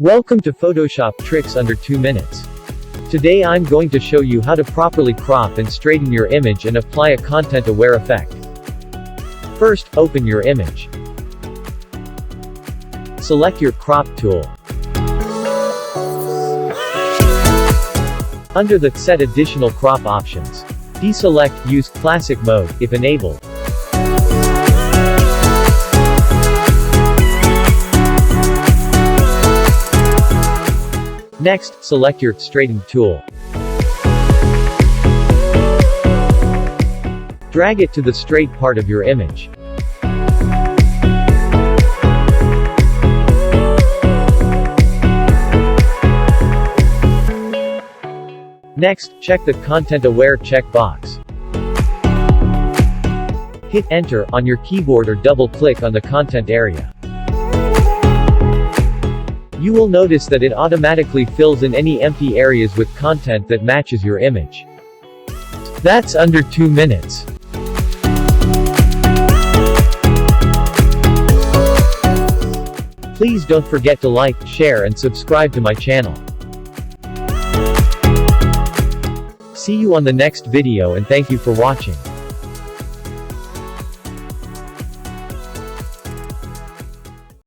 Welcome to Photoshop Tricks under 2 minutes. Today I'm going to show you how to properly crop and straighten your image and apply a content-aware effect. First, open your image. Select your crop tool. Under the Set Additional Crop options, deselect Use Classic Mode, if enabled. Next, select your Straighten tool. Drag it to the straight part of your image. Next, check the Content Aware checkbox. Hit Enter on your keyboard or double-click on the content area. You will notice that it automatically fills in any empty areas with content that matches your image. That's under 2 minutes. Please don't forget to like, share and subscribe to my channel. See you on the next video and thank you for watching.